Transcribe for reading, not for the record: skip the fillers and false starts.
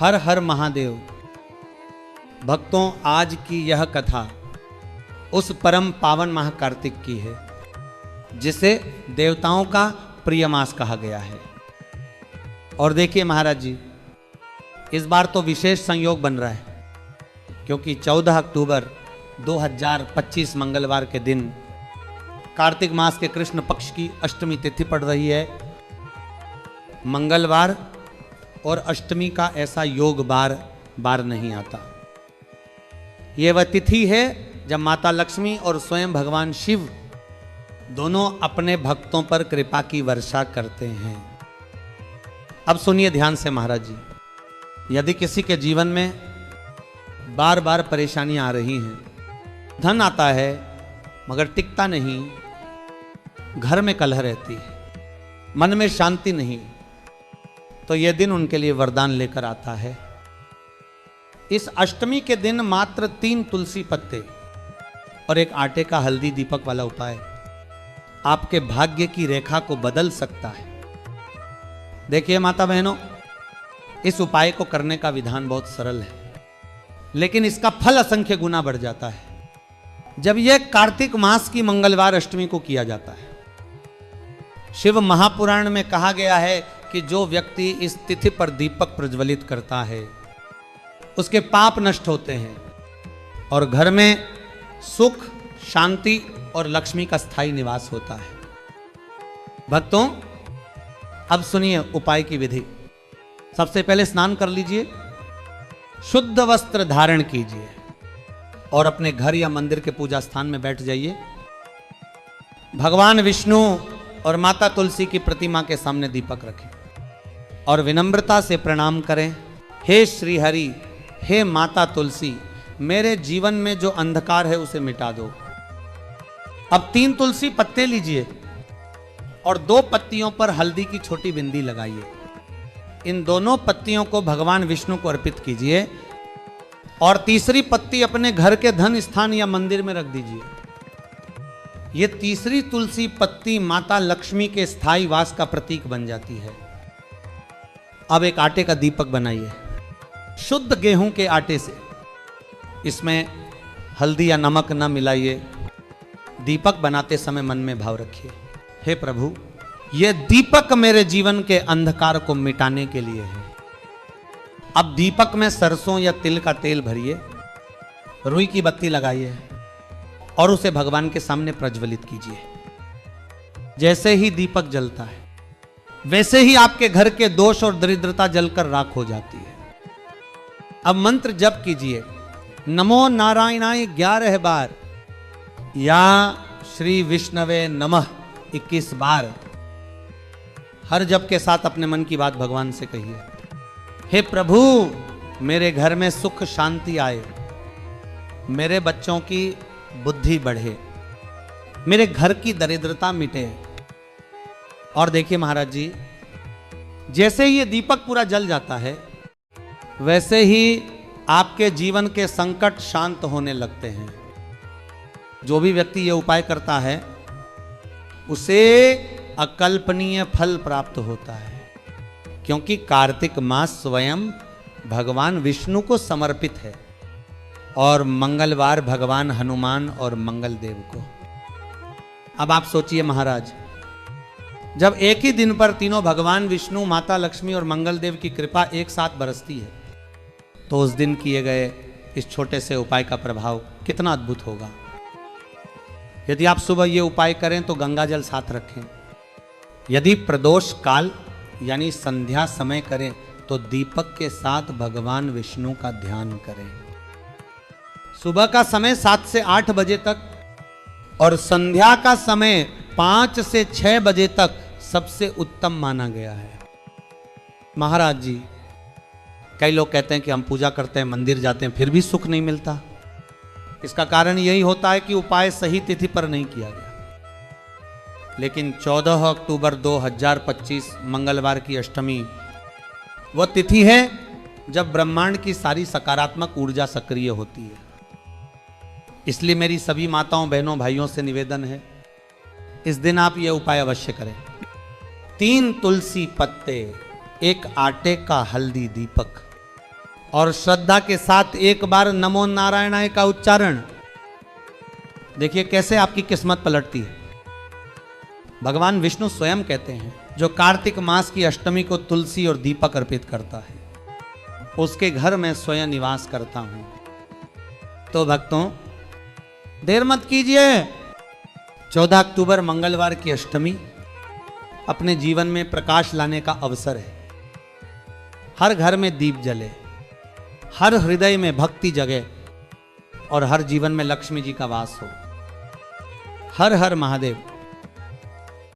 हर हर महादेव। भक्तों, आज की यह कथा उस परम पावन माह कार्तिक की है जिसे देवताओं का प्रिय मास कहा गया है। और देखिए महाराज जी, इस बार तो विशेष संयोग बन रहा है क्योंकि 14 अक्टूबर 2025 मंगलवार के दिन कार्तिक मास के कृष्ण पक्ष की अष्टमी तिथि पड़ रही है। मंगलवार और अष्टमी का ऐसा योग बार बार नहीं आता। ये वह तिथि है जब माता लक्ष्मी और स्वयं भगवान शिव दोनों अपने भक्तों पर कृपा की वर्षा करते हैं। अब सुनिए ध्यान से महाराज जी, यदि किसी के जीवन में बार बार परेशानियां आ रही हैं, धन आता है मगर टिकता नहीं, घर में कलह रहती है, मन में शांति नहीं, तो यह दिन उनके लिए वरदान लेकर आता है। इस अष्टमी के दिन मात्र 3 तुलसी पत्ते और एक आटे का हल्दी दीपक वाला उपाय आपके भाग्य की रेखा को बदल सकता है। देखिए माता बहनों, इस उपाय को करने का विधान बहुत सरल है, लेकिन इसका फल असंख्य गुना बढ़ जाता है जब यह कार्तिक मास की मंगलवार अष्टमी को किया जाता है। शिव महापुराण में कहा गया है कि जो व्यक्ति इस तिथि पर दीपक प्रज्वलित करता है उसके पाप नष्ट होते हैं और घर में सुख, शांति और लक्ष्मी का स्थायी निवास होता है। भक्तों, अब सुनिए उपाय की विधि। सबसे पहले स्नान कर लीजिए, शुद्ध वस्त्र धारण कीजिए और अपने घर या मंदिर के पूजा स्थान में बैठ जाइए। भगवान विष्णु और माता तुलसी की प्रतिमा के सामने दीपक रखें और विनम्रता से प्रणाम करें। हे श्री हरि, हे माता तुलसी, मेरे जीवन में जो अंधकार है उसे मिटा दो। अब 3 तुलसी पत्ते लीजिए और 2 पत्तियों पर हल्दी की छोटी बिंदी लगाइए। इन दोनों पत्तियों को भगवान विष्णु को अर्पित कीजिए और तीसरी पत्ती अपने घर के धन स्थान या मंदिर में रख दीजिए। यह तीसरी तुलसी पत्ती माता लक्ष्मी के स्थायी वास का प्रतीक बन जाती है। अब एक आटे का दीपक बनाइए, शुद्ध गेहूं के आटे से। इसमें हल्दी या नमक न मिलाइए। दीपक बनाते समय मन में भाव रखिए, हे प्रभु, यह दीपक मेरे जीवन के अंधकार को मिटाने के लिए है। अब दीपक में सरसों या तिल का तेल भरिए, रुई की बत्ती लगाइए और उसे भगवान के सामने प्रज्वलित कीजिए। जैसे ही दीपक जलता है वैसे ही आपके घर के दोष और दरिद्रता जलकर राख हो जाती है। अब मंत्र जप कीजिए, नमो नारायणाय 11 बार या श्री विष्णवे नमः 21 बार। हर जप के साथ अपने मन की बात भगवान से कहिए, हे प्रभु, मेरे घर में सुख शांति आए, मेरे बच्चों की बुद्धि बढ़े, मेरे घर की दरिद्रता मिटे। और देखिए महाराज जी, जैसे ही ये दीपक पूरा जल जाता है वैसे ही आपके जीवन के संकट शांत होने लगते हैं। जो भी व्यक्ति ये उपाय करता है उसे अकल्पनीय फल प्राप्त होता है, क्योंकि कार्तिक मास स्वयं भगवान विष्णु को समर्पित है और मंगलवार भगवान हनुमान और मंगल देव को। अब आप सोचिए महाराज, जब एक ही दिन पर तीनों भगवान विष्णु, माता लक्ष्मी और मंगल देव की कृपा एक साथ बरसती है तो उस दिन किए गए इस छोटे से उपाय का प्रभाव कितना अद्भुत होगा। यदि आप सुबह ये उपाय करें तो गंगा जल साथ रखें। यदि प्रदोष काल यानी संध्या समय करें तो दीपक के साथ भगवान विष्णु का ध्यान करें। सुबह का समय 7 से 8 बजे तक और संध्या का समय 5 से 6 बजे तक सबसे उत्तम माना गया है। महाराज जी, कई लोग कहते हैं कि हम पूजा करते हैं, मंदिर जाते हैं, फिर भी सुख नहीं मिलता। इसका कारण यही होता है कि उपाय सही तिथि पर नहीं किया गया। लेकिन 14 अक्टूबर 2025 मंगलवार की अष्टमी वह तिथि है जब ब्रह्मांड की सारी सकारात्मक ऊर्जा सक्रिय होती है। इसलिए मेरी सभी माताओं, बहनों, भाइयों से निवेदन है, इस दिन आप यह उपाय अवश्य करें। 3 तुलसी पत्ते, एक आटे का हल्दी दीपक और श्रद्धा के साथ एक बार नमो नारायणाय का उच्चारण, देखिए कैसे आपकी किस्मत पलटती है। भगवान विष्णु स्वयं कहते हैं, जो कार्तिक मास की अष्टमी को तुलसी और दीपक अर्पित करता है, उसके घर में स्वयं निवास करता हूं। तो भक्तों, देर मत कीजिए। 14 अक्टूबर मंगलवार की अष्टमी अपने जीवन में प्रकाश लाने का अवसर है। हर घर में दीप जले, हर हृदय में भक्ति जगे और हर जीवन में लक्ष्मी जी का वास हो। हर हर महादेव।